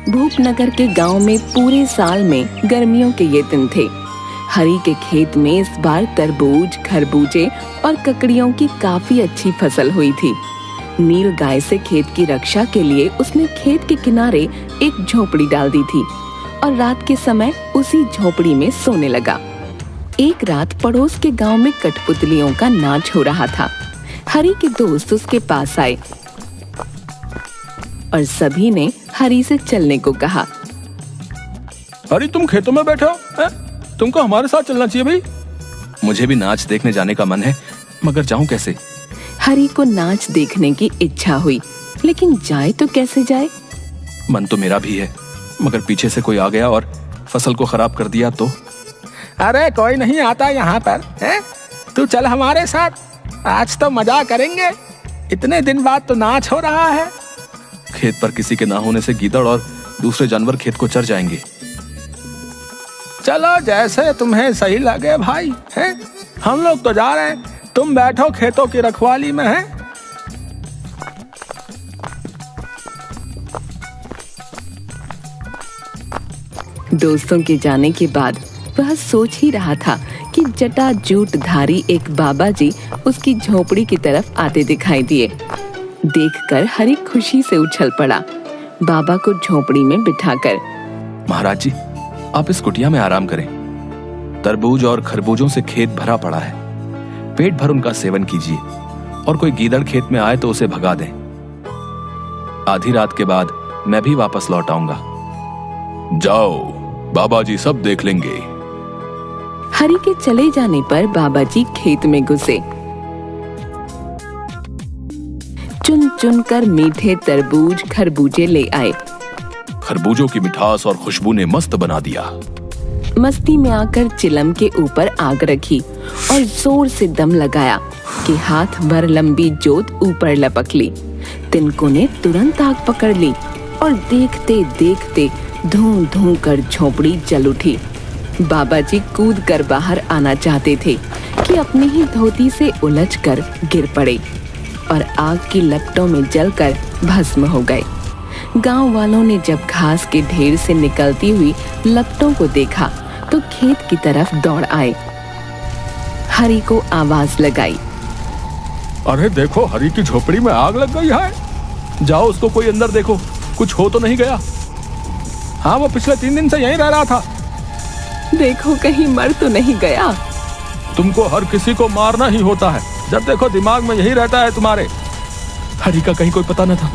भूपनगर के गांव में पूरे साल में गर्मियों के ये दिन थे। हरी के खेत में इस बार तरबूज, खरबूजे और ककड़ियों की काफी अच्छी फसल हुई थी। नील गाय से खेत की रक्षा के लिए उसने खेत के किनारे एक झोपड़ी डाल दी थी और रात के समय उसी झोपड़ी में सोने लगा। एक रात पड़ोस के गांव में कठपुतलियों का नाच हो रहा था। हरी के दोस्त उसके पास आए और सभी ने हरी से चलने को कहा। हरी, तुम खेतों में बैठे हो? तुमको हमारे साथ चलना चाहिए भाई। मुझे भी नाच देखने जाने का मन है, मगर जाऊं कैसे? हरी को नाच देखने की इच्छा हुई, लेकिन जाए तो कैसे जाए? मन तो मेरा भी है, मगर पीछे से कोई आ गया और फसल को खराब कर दिया तो? अरे कोई नहीं आता यहाँ पर है? तू चल हमारे साथ, आज तो मजा करेंगे। इतने दिन बाद तो नाच हो रहा है। खेत पर किसी के ना होने से गीदड़ और दूसरे जानवर खेत को चर जाएंगे। चलो जैसे तुम्हें सही लगे भाई, हैं? हम लोग तो जा रहे हैं, तुम बैठो खेतों की रखवाली में। है दोस्तों के जाने के बाद वह सोच ही रहा था कि जटाजूटधारी एक बाबा जी उसकी झोपड़ी की तरफ आते दिखाई दिए। देखकर हरी खुशी से उछल पड़ा, बाबा को झोपड़ी में बिठाकर। महाराज जी, आप इस कुटिया में आराम करें। तरबूज और खरबूजों से खेत भरा पड़ा है, पेट भर उनका सेवन कीजिए और कोई गीदड़ खेत में आए तो उसे भगा दें। आधी रात के बाद मैं भी वापस लौट आऊंगा। जाओ, बाबा जी सब देख लेंगे। हरी के चले जाने पर बाबा जी खेत में घुसे। चुन चुन कर मीठे तरबूज, खरबूजे ले आए। खरबूजों की मिठास और खुशबू ने मस्त बना दिया। मस्ती में आकर चिलम के ऊपर आग रखी और जोर से दम लगाया कि हाथ भर लंबी जोत ऊपर लपक ली। तिनकों ने तुरंत आग पकड़ ली और देखते देखते धूं धूं कर झोपड़ी जल उठी। बाबा जी कूद कर बाहर आना चाहते थे कि अपनी ही धोती से उलझकर गिर पड़े और आग की लपटों में जलकर भस्म हो गए। गांव वालों ने जब घास के ढेर से निकलती हुई लपटों को देखा तो खेत की तरफ दौड़ आए। हरी को आवाज लगाई। अरे देखो, हरी की झोपड़ी में आग लग गई है। जाओ उसको कोई अंदर देखो, कुछ हो तो नहीं गया। हाँ, वो पिछले 3 दिन से यहीं रह रहा था। देखो कहीं मर तो नहीं गया। तुमको हर किसी को मारना ही होता है, जब देखो दिमाग में यही रहता है तुम्हारे। हरी का कहीं कोई पता न था।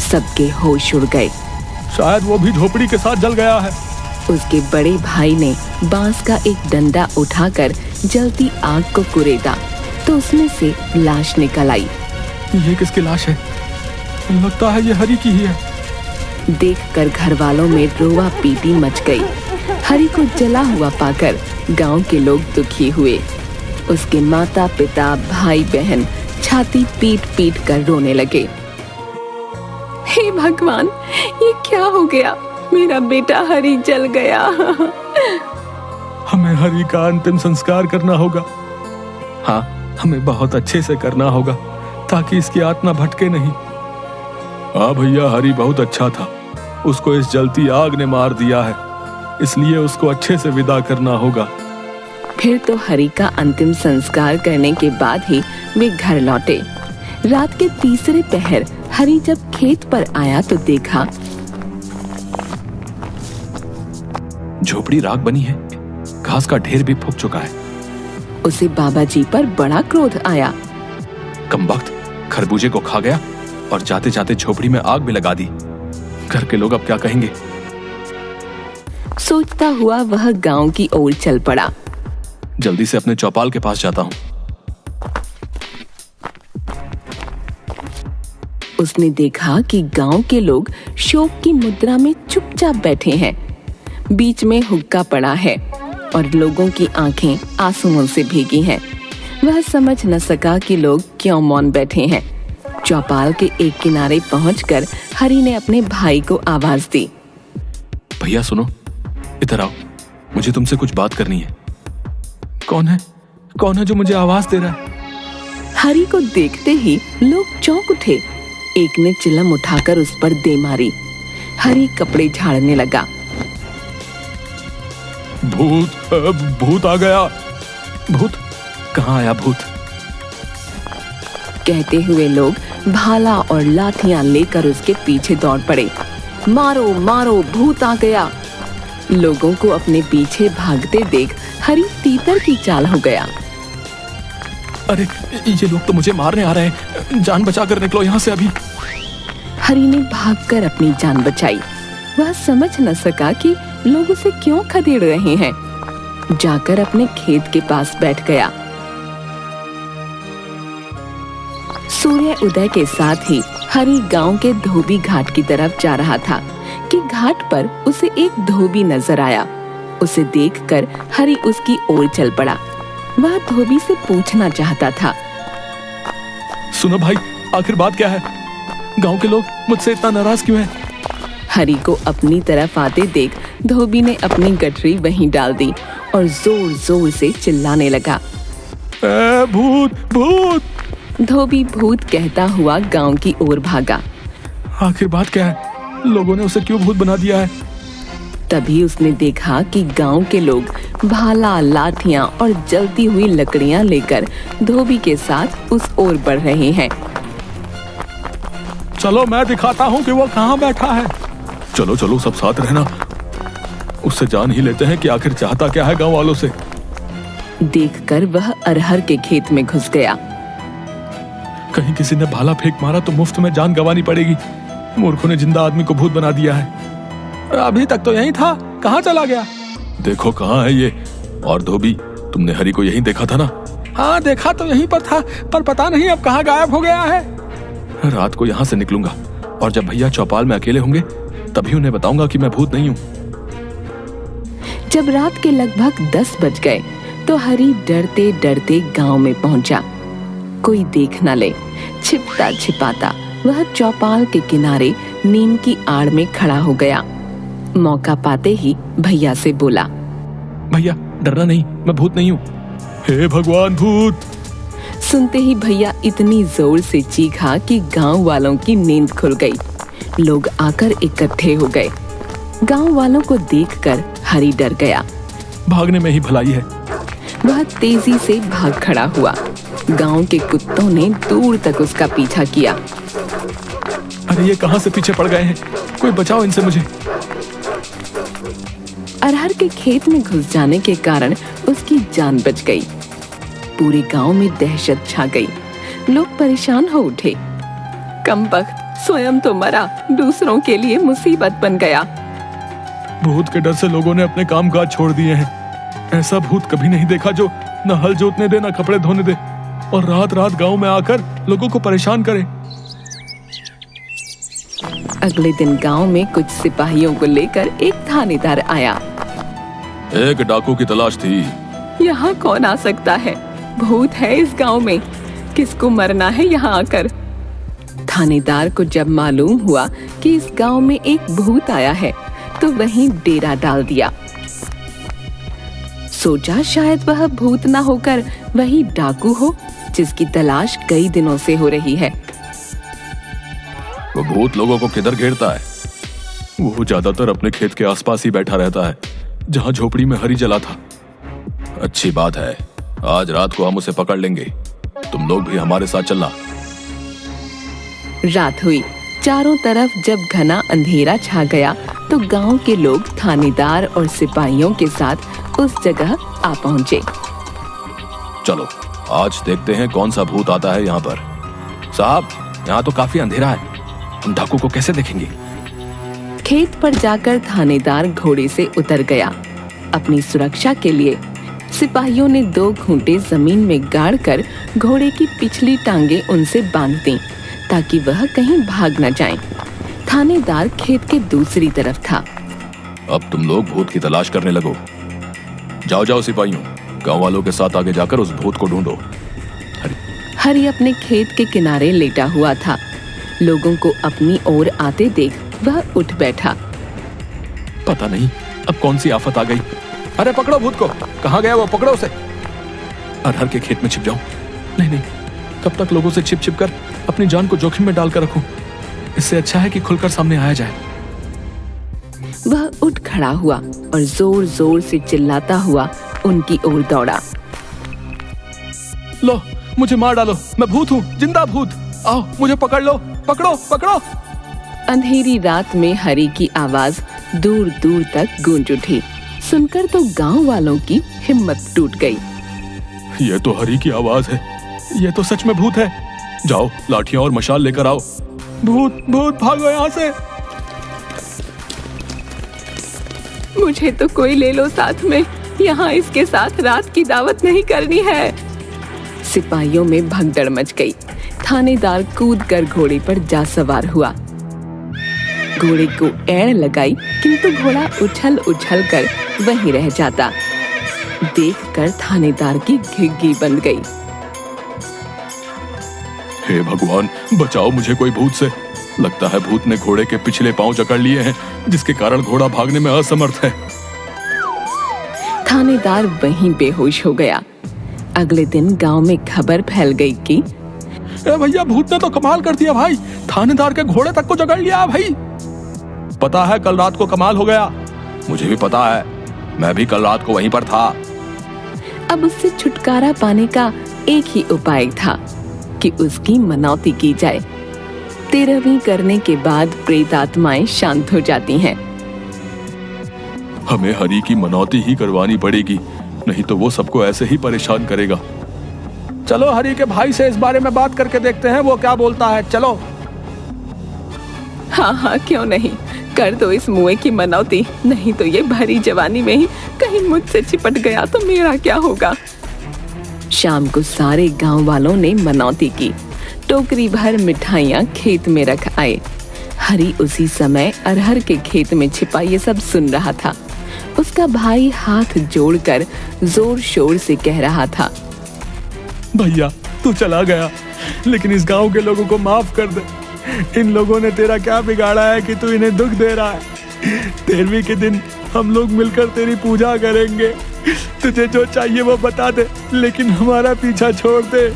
सबके होश उड़ गए। शायद वो भी झोपड़ी के साथ जल गया है। उसके बड़े भाई ने बांस का एक डंडा उठाकर जलती आग को कुरेदा तो उसमें से लाश निकल आई। ये किसकी लाश है? लगता है ये हरी की ही है। देखकर घर वालों में रोवा पीटी मच गई। हरी को जला हुआ पाकर गांव के लोग दुखी हुए। उसके माता पिता, भाई बहन छाती पीट पीट कर रोने लगे। हे भगवान, ये क्या हो गया? मेरा बेटा हरी जल गया। हमें हरी का अंतिम संस्कार करना होगा। हाँ, हमें बहुत अच्छे से करना होगा ताकि इसकी आत्मा भटके नहीं। हाँ भैया, हरी बहुत अच्छा था। उसको इस जलती आग ने मार दिया है, इसलिए उसको अच्छे से विदा करना होगा। फिर तो हरी का अंतिम संस्कार करने के बाद ही वे घर लौटे। रात के तीसरे पहर हरी जब खेत पर आया तो देखा झोपड़ी राख बनी है, घास का ढेर भी फूक चुका है। उसे बाबा जी पर बड़ा क्रोध आया। कमबख्त खरबूजे को खा गया और जाते जाते झोपड़ी में आग भी लगा दी। घर के लोग अब क्या कहेंगे? सोचता हुआ वह गांव की ओर चल पड़ा। जल्दी से अपने चौपाल के पास जाता हूँ। उसने देखा कि गांव के लोग शोक की मुद्रा में चुपचाप बैठे हैं। बीच में हुक्का पड़ा है और लोगों की आंखें आंसुओं से भीगी हैं। वह समझ न सका कि लोग क्यों मौन बैठे हैं। चौपाल के एक किनारे पहुंचकर हरी ने अपने भाई को आवाज दी। भैया सुनो, इधर आओ, मुझे तुमसे कुछ बात करनी है। कौन है? कौन है जो मुझे आवाज दे रहा है? हरी को देखते ही लोग चौंक उठे। एक ने चिलम उठाकर उस पर दे मारी। हरी कपड़े झाड़ने लगा। भूत आ गया। भूत? कहाँ आया भूत? कहते हुए लोग भाला और लाठियां लेकर उसके पीछे दौड़ पड़े। मारो मारो, भूत आ गया। लोगों को अपने पीछे भागते देख हरी तीतर की चाल हो गया। अरे ये लोग तो मुझे मारने आ रहे हैं, जान बचा कर निकलो यहाँ से अभी। हरी ने भागकर अपनी जान बचाई। वह समझ न सका कि लोग उसे क्यों खदेड़ रहे हैं। जाकर अपने खेत के पास बैठ गया। सूर्य उदय के साथ ही हरी गांव के धोबी घाट की तरफ जा रहा था कि घाट पर उसे एक धोबी नजर आया। उसे देखकर हरी उसकी ओर चल पड़ा। वह धोबी से पूछना चाहता था। सुनो भाई, आखिर बात क्या है? गांव के लोग मुझसे इतना नाराज क्यों हैं? हरी को अपनी तरफ आते देख धोबी ने अपनी गठरी वहीं डाल दी और जोर जोर से चिल्लाने लगा। भूत भूत! धोबी भूत कहता हुआ गांव की ओर भागा। आखिर बात क्या है? लोगों ने उसे क्यों भूत बना दिया है? तभी उसने देखा कि गांव के लोग भाला, लाठियां और जलती हुई लकड़ियां लेकर धोबी के साथ उस ओर बढ़ रहे हैं। चलो मैं दिखाता हूँ कि वो कहाँ बैठा है। चलो चलो, सब साथ रहना। उससे जान ही लेते हैं कि आखिर चाहता क्या है गांव वालों से। देखकर वह अरहर के खेत में घुस गया। कहीं किसी ने भाला फेंक मारा तो मुफ्त में जान गंवानी पड़ेगी। मूर्खों ने जिंदा आदमी को भूत बना दिया है। अभी तक तो यहीं था, कहाँ चला गया? देखो कहाँ है ये। और धोबी, तुमने हरी को यहीं देखा था ना? हाँ देखा तो यहीं पर था, पर पता नहीं अब कहाँ गायब हो गया है। रात को यहाँ से निकलूंगा और जब भैया चौपाल में अकेले होंगे तभी उन्हें बताऊंगा कि मैं भूत नहीं हूँ। जब रात के लगभग 10 बज गए तो हरी डरते डरते गांव में पहुंचा। कोई देख न ले, छिपता छिपाता वह चौपाल के किनारे नीम की आड़ में खड़ा हो गया। मौका पाते ही भैया से बोला, भैया डरना नहीं, मैं भूत नहीं हूँ। हे भगवान, भूत! सुनते ही भैया इतनी जोर से चीखा कि गांव वालों की नींद खुल गई। लोग आकर इकट्ठे हो गए। गांव वालों को देखकर हरी डर गया। भागने में ही भलाई है। वह तेजी से भाग खड़ा हुआ। गांव के कुत्तों ने दूर तक उसका पीछा किया। अरे ये कहां से पीछे पड़ गए हैं? कोई बचाओ इनसे मुझे। अरहर के खेत में घुस जाने के कारण उसकी जान बच गई। पूरे गांव में दहशत छा गई। लोग परेशान हो उठे। कमबख्त, स्वयं तो मरा, दूसरों के लिए मुसीबत बन गया। भूत के डर से लोगों ने अपने कामकाज छोड़ दिए हैं। ऐसा भूत कभी नहीं देखा जो न हल जोतने दे, न कपड़े धोने दे और रात रात गांव में आकर लोगों को परेशान करे। अगले दिन गांव में कुछ सिपाहियों को लेकर एक थानेदार आया। एक डाकू की तलाश थी। यहाँ कौन आ सकता है? भूत है इस गांव में, किसको मरना है यहाँ आकर। थानेदार को जब मालूम हुआ कि इस गांव में एक भूत आया है तो वहीं डेरा डाल दिया। सोचा शायद वह भूत ना होकर वही डाकू हो जिसकी तलाश कई दिनों से हो रही है। वो भूत लोगों को किधर घेरता है? वो ज्यादातर अपने खेत के आसपास ही बैठा रहता है, जहाँ झोपड़ी में हरी जला था। अच्छी बात है, आज रात को हम उसे पकड़ लेंगे। तुम लोग भी हमारे साथ चलना। रात हुई। चारों तरफ जब घना अंधेरा छा गया तो गांव के लोग थानेदार और सिपाहियों के साथ उस जगह आ पहुंचे। चलो आज देखते हैं कौन सा भूत आता है यहाँ पर। साहब, यहाँ तो काफी अंधेरा है, हम डाकू को कैसे देखेंगे? खेत पर जाकर थानेदार घोड़े से उतर गया। अपनी सुरक्षा के लिए सिपाहियों ने 2 खूंटे जमीन में गाड़कर घोड़े की पिछली टांगे उनसे बांध दी ताकि वह कहीं भाग न जाएं। थानेदार खेत के दूसरी तरफ था। अब तुम लोग भूत की तलाश करने लगो। जाओ जाओ सिपाहियों, गांव वालों के साथ आगे जाकर उस भूत को ढूंढो। हरी अपने खेत के किनारे लेटा हुआ था। लोगों को अपनी ओर आते देख वह उठ बैठा। पता नहीं अब कौन सी आफत आ गई। अरे पकड़ो भूत को, कहाँ गया वो? पकड़ो उसे। अरहर के खेत में छिप जाओ। नहीं, तब तक लोगों से छिप छिप कर अपनी जान को जोखिम में डालकर रखूं। इससे अच्छा है कि खुलकर सामने आया जाए। वह उठ खड़ा हुआ और जोर जोर से चिल्लाता हुआ उनकी ओर दौड़ा। लो, मुझे मार डालो, मैं भूत हूँ, जिंदा भूत। आओ, मुझे पकड़ लो, पकड़ो पकड़ो। अंधेरी रात में हरि की आवाज दूर दूर तक गूंज उठी। सुनकर तो गांव वालों की हिम्मत टूट गई। ये तो हरि की आवाज है, ये तो सच में भूत है। जाओ, लाठियां और मशाल लेकर आओ। भूत भूत, भागो यहाँ से। मुझे तो कोई ले लो साथ में, यहाँ इसके साथ रात की दावत नहीं करनी है। सिपाहियों में भगदड़ मच गई। थानेदार कूद कर घोड़े पर जा सवार हुआ। घोड़े को एड़ लगाई, किंतु घोड़ा उछल उछल कर वहीं रह जाता। देखकर थानेदार की घिघी बन गई। हे भगवान, बचाओ मुझे कोई भूत से। लगता है भूत ने घोड़े के पिछले पांव जकड़ लिए हैं, जिसके कारण घोड़ा भागने में असमर्थ है। थानेदार वहीं बेहोश हो गया। अगले दिन गांव में खबर फैल गई कि भैया, भूत ने तो कमाल कर दिया भाई, थानेदार के घोड़े तक को जकड़ लिया भाई। पता है, कल रात को कमाल हो गया। मुझे भी पता है, मैं भी कल रात को वहीं पर था। अब उससे छुटकारा पाने का एक ही उपाय था कि उसकी मनौती की जाए। 13वीं करने के बाद प्रेत आत्माएं शांत हो जाती हैं। हमें हरि की मनौती ही करवानी पड़ेगी, नहीं तो वो सबको ऐसे ही परेशान करेगा। चलो हरि के भाई से इस बारे में बात करके देखते हैं वो क्या बोलता है। चलो। हाँ हाँ, क्यों नहीं, कर दो इस मुए की मनौती, नहीं तो ये भरी जवानी में ही कहीं मुझसे चिपट गया तो मेरा क्या होगा। शाम को सारे गांव वालों ने मनौती की। टोकरी भर मिठाइयाँ खेत में रख आए। हरि उसी समय अरहर के खेत में छिपा ये सब सुन रहा था। उसका भाई हाथ जोड़कर जोर शोर से कह रहा था, भैया तू चला गया, लेकिन इस गांव के लोगों को माफ कर दे। इन लोगों ने तेरा क्या बिगाड़ा है कि तू इन्हें दुख दे रहा है। 13वीं के दिन हम लोग मिलकर तेरी पूजा करेंगे। तुझे जो चाहिए वो बता दे, लेकिन हमारा पीछा छोड़ दे।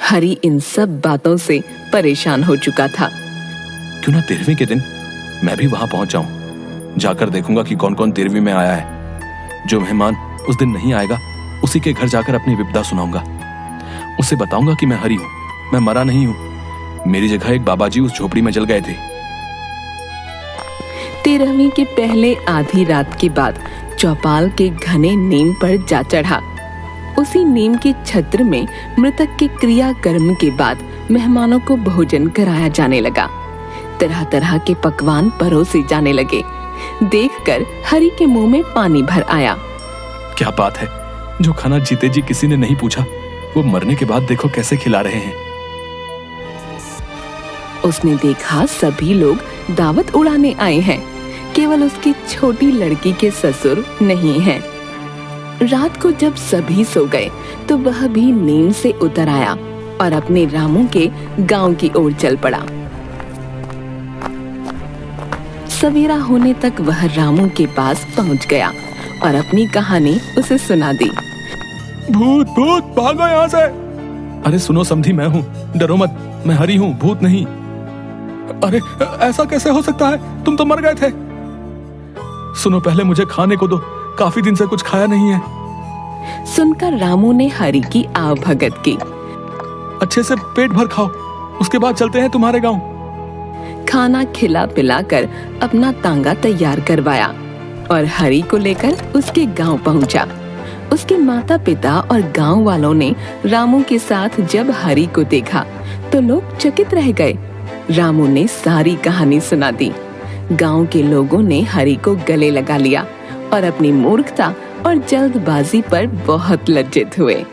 हरि इन सब बातों से परेशान हो चुका था। क्यों ना 13वीं के दिन मैं भी वहां पहुंच जाऊं। जाकर देखूंगा कि कौन कौन 13वीं में आया है। जो मेहमान उस दिन नहीं आएगा, उसी के घर जाकर अपनी विपदा सुनाऊंगा। उसे बताऊंगा कि मैं हरि हूं, मैं मरा नहीं हूं। मेरी जगह एक बाबाजी उस झोपड़ी में जल गए थे। 13वीं के पहले आधी रात के बाद चौपाल के घने नीम पर जा चढ़ा। उसी नीम के छत्र में मृतक के क्रियाकर्म के बाद मेहमानों को भोजन कराया जाने लगा। तरह तरह के पकवान परोसे जाने लगे। देखकर हरि के मुंह में पानी भर आया। क्या बात है, जो खाना जीते जी किसी ने नहीं पूछा, वो मरने के बाद देखो कैसे खिला रहे हैं। उसने देखा सभी लोग दावत उड़ाने आए हैं, केवल उसकी छोटी लड़की के ससुर नहीं हैं। रात को जब सभी सो गए तो वह भी नींद से उतर आया और अपने रामू के गांव की ओर चल पड़ा। सवेरा होने तक वह रामू के पास पहुंच गया और अपनी कहानी उसे सुना दी। भूत भूत, भागो यहाँ से। अरे सुनो समधी, मैं हूँ, डरो मत, मैं हरि हूँ, भूत नहीं। अरे ऐसा कैसे हो सकता है, तुम तो मर गए थे। सुनो, पहले मुझे खाने को दो, काफी दिन से कुछ खाया नहीं है। सुनकर रामू ने हरि की आवभगत की। अच्छे से पेट भर खाओ, उसके बाद चलते हैं तुम्हारे गांव। खाना खिला पिलाकर अपना तांगा तैयार करवाया और हरि को लेकर उसके गांव पहुंचा। उसके माता पिता और गांव वालों ने रामू के साथ जब हरि को देखा तो लोग चकित रह गए। रामू ने सारी कहानी सुना दी। गांव के लोगों ने हरि को गले लगा लिया और अपनी मूर्खता और जल्दबाजी पर बहुत लज्जित हुए।